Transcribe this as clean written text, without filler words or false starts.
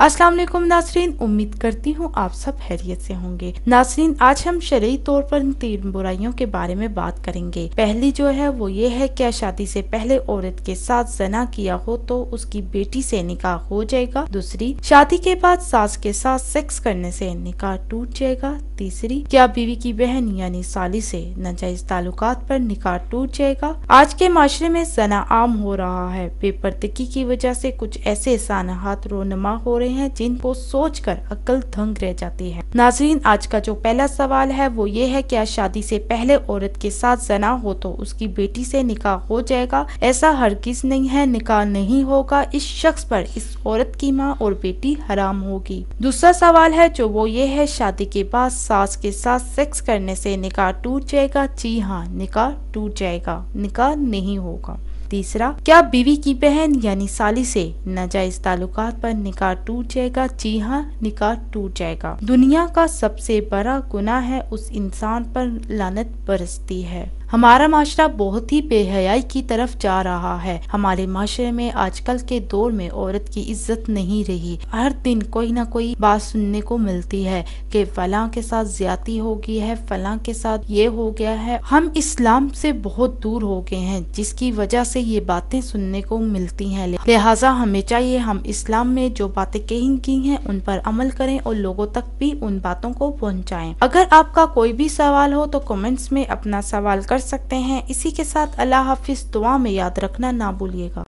अस्सलाम वालेकुम नाज़रीन, उम्मीद करती हूँ आप सब खैरियत से होंगे। नाज़रीन, आज हम शरई तौर पर 3 बुराइयों के बारे में बात करेंगे। पहली जो है वो ये है, क्या शादी से पहले औरत के साथ ज़ना किया हो तो उसकी बेटी से निकाह हो जाएगा। दूसरी, शादी के बाद सास के साथ सेक्स करने से निकाह टूट जाएगा। तीसरी, क्या बीवी की बहन यानी साली से नाजायज ताल्लुकात पर निकाह टूट जाएगा। आज के माशरे में ज़ना आम हो रहा है। बेपर्दगी की वजह से कुछ ऐसे सानहात रोनमा हो रहे हैं जिनको सोचकर अक्ल दंग रह जाती है। नाज़रीन, आज का जो पहला सवाल है वो ये है, क्या शादी से पहले औरत के साथ ज़ना हो तो उसकी बेटी से निकाह हो जाएगा। ऐसा हरगिज नहीं है, निकाह नहीं होगा। इस शख्स पर इस औरत की माँ और बेटी हराम होगी। दूसरा सवाल है जो वो ये है, शादी के बाद सास के साथ सेक्स करने से निकाह टूट जाएगा। जी हाँ, निकाह टूट जाएगा, निकाह नहीं होगा। तीसरा, क्या बीवी की बहन यानी साली से नाजायज ताल्लुकात पर निकाह टूट जाएगा। जी हाँ, निकाह टूट जाएगा। दुनिया का सबसे बड़ा गुनाह है उस इंसान पर लानत बरसती है। हमारा माशरा बहुत ही बेहयाई की तरफ जा रहा है। हमारे माशरे में आजकल के दौर में औरत की इज्जत नहीं रही। हर दिन कोई ना कोई बात सुनने को मिलती है कि फलां के साथ ज्यादती हो गई है, फलां के साथ ये हो गया है। हम इस्लाम से बहुत दूर हो गए हैं जिसकी वजह से ये बातें सुनने को मिलती हैं। लिहाजा हमें चाहिए हम इस्लाम में जो बातें कही गई हैं उन पर अमल करें और लोगों तक भी उन बातों को पहुँचाएं। अगर आपका कोई भी सवाल हो तो कमेंट्स में अपना सवाल कर सकते हैं। इसी के साथ अल्लाह हाफिज, दुआ में याद रखना ना भूलिएगा।